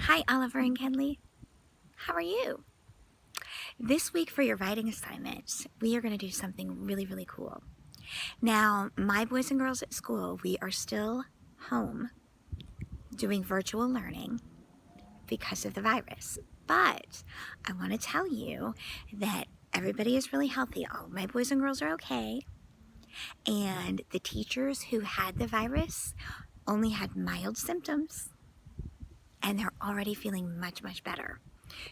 Hi, Oliver and Kenley. How are you? This week for your writing assignment, we are going to do something really, really cool. Now, my boys and girls at school, we are still home doing virtual learning because of the virus. But I want to tell you that everybody is really healthy. All my boys and girls are okay. And the teachers who had the virus only had mild symptoms. And they're already feeling much, much better.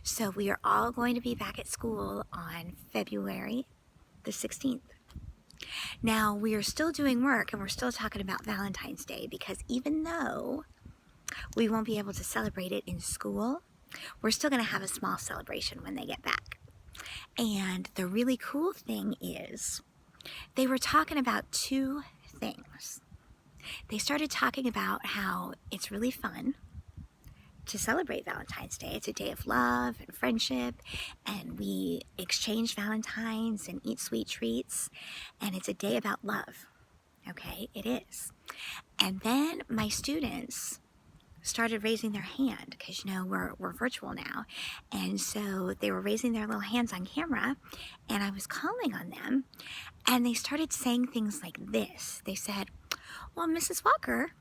So we are all going to be back at school on February the 16th. Now, we are still doing work and we're still talking about Valentine's Day because even though we won't be able to celebrate it in school, we're still going to have a small celebration when they get back. And the really cool thing is they were talking about two things. They started talking about how it's really fun to celebrate Valentine's Day. It's a day of love and friendship, and we exchange Valentines and eat sweet treats, and it's a day about love. Okay, it is. And then my students started raising their hand because we're virtual now, and so they were raising their little hands on camera, and I was calling on them, and they started saying things like this. They said, "Well, Mrs. Walker,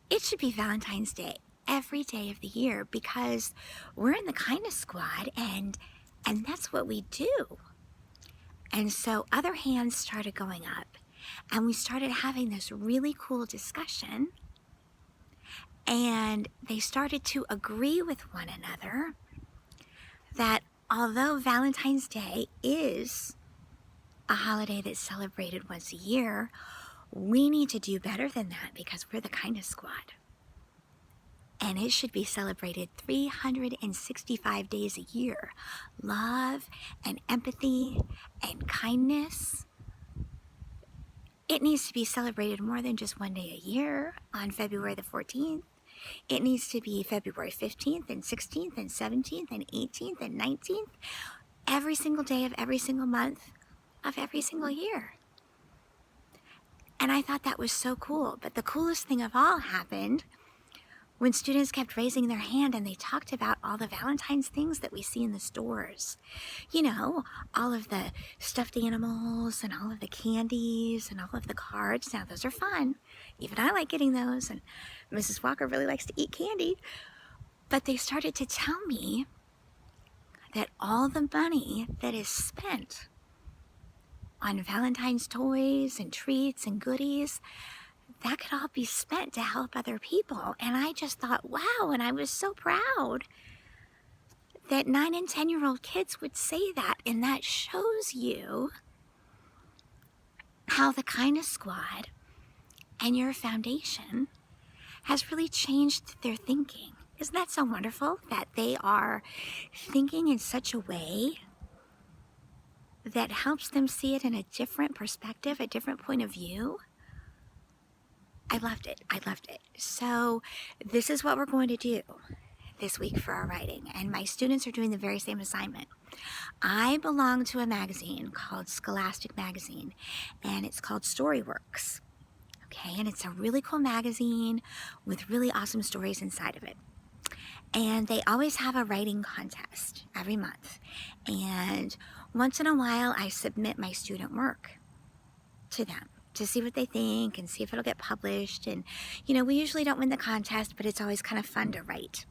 it should be Valentine's Day every day of the year because we're in the kindness squad and that's what we do." And so other hands started going up and we started having this really cool discussion, and they started to agree with one another that although Valentine's Day is a holiday that's celebrated once a year, we need to do better than that because we're the kindness squad. And it should be celebrated 365 days a year. Love and empathy and kindness. It needs to be celebrated more than just one day a year on February the 14th. It needs to be February 15th and 16th and 17th and 18th and 19th. Every single day of every single month of every single year. And I thought that was so cool. But the coolest thing of all happened when students kept raising their hand and they talked about all the Valentine's things that we see in the stores. All of the stuffed animals and all of the candies and all of the cards. Now, those are fun. Even I like getting those, and Mrs. Walker really likes to eat candy. But they started to tell me that all the money that is spent on Valentine's toys and treats and goodies, that could all be spent to help other people. And I just thought, wow, and I was so proud that 9 and 10-year-old kids would say that. And that shows you how the Kindness Squad and your foundation has really changed their thinking. Isn't that so wonderful that they are thinking in such a way that helps them see it in a different perspective, a different point of view? I loved it. So this is what we're going to do this week for our writing. And my students are doing the very same assignment. I belong to a magazine called Scholastic Magazine, and it's called Storyworks. Okay, and it's a really cool magazine with really awesome stories inside of it. And they always have a writing contest every month. And once in a while, I submit my student work to them to see what they think and see if it'll get published. And, we usually don't win the contest, but it's always kind of fun to write.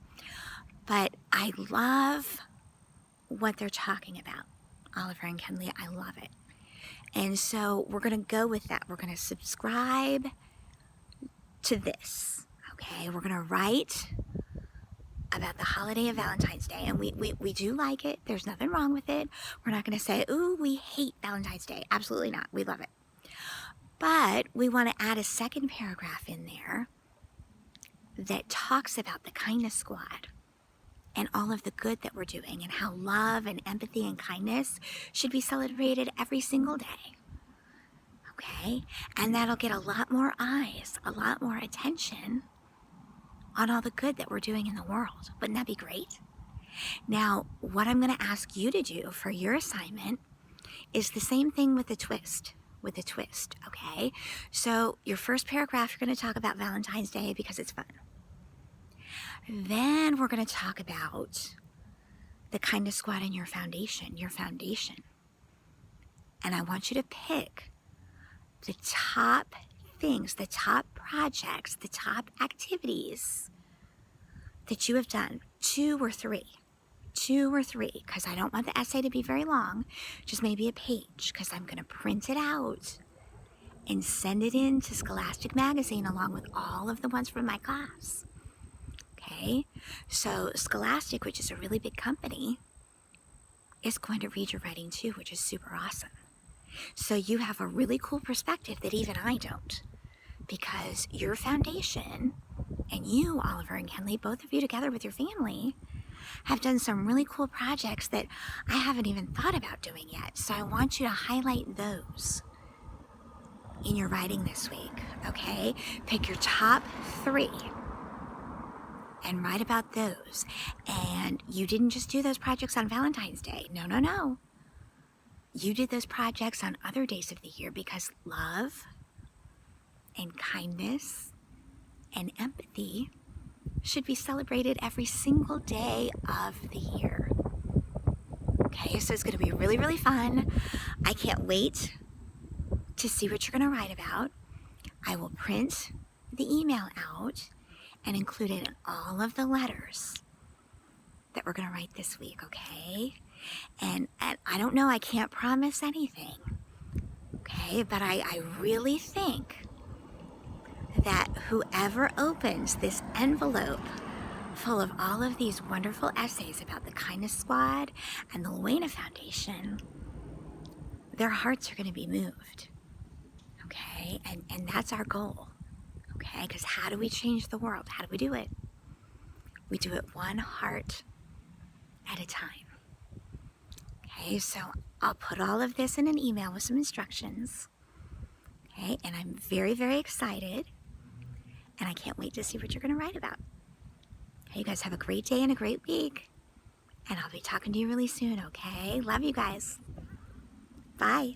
But I love what they're talking about, Oliver and Kenley. I love it. And so we're going to go with that. We're going to subscribe to this. Okay, we're going to write about the holiday of Valentine's Day. And we do like it. There's nothing wrong with it. We're not going to say, ooh, we hate Valentine's Day. Absolutely not. We love it. But we want to add a second paragraph in there that talks about the Kindness Squad and all of the good that we're doing and how love and empathy and kindness should be celebrated every single day. Okay? And that'll get a lot more eyes, a lot more attention on all the good that we're doing in the world. Wouldn't that be great? Now, what I'm going to ask you to do for your assignment is the same thing with a twist. Okay? So your first paragraph, you're going to talk about Valentine's Day because it's fun. Then we're we're going to talk about the Kindness Squad and your foundation. And I want you to pick the top things, the top projects, the top activities that you have done, 2 or 3, because I don't want the essay to be very long, just maybe a page, because I'm going to print it out and send it in to Scholastic Magazine along with all of the ones from my class. Okay, so Scholastic, which is a really big company, is going to read your writing too, which is super awesome. So you have a really cool perspective that even I don't, because your foundation and you, Oliver and Kenley, both of you together with your family, have done some really cool projects that I haven't even thought about doing yet. So I want you to highlight those in your writing this week, okay? Pick your top 3 and write about those. And you didn't just do those projects on Valentine's Day. No. You did those projects on other days of the year, because love and kindness and empathy should be celebrated every single day of the year. Okay, so it's going to be really, really fun. I can't wait to see what you're going to write about. I will print the email out and include it in all of the letters that we're going to write this week, okay? And I don't know, I can't promise anything, okay? But I really think that whoever opens this envelope full of all of these wonderful essays about the Kindness Squad and the Luena Foundation, their hearts are going to be moved, okay? And that's our goal, okay? Because how do we change the world? How do we do it? We do it one heart at a time. Okay, so I'll put all of this in an email with some instructions. Okay, and I'm very, very excited. And I can't wait to see what you're going to write about. Okay, you guys have a great day and a great week. And I'll be talking to you really soon, okay? Love you guys. Bye.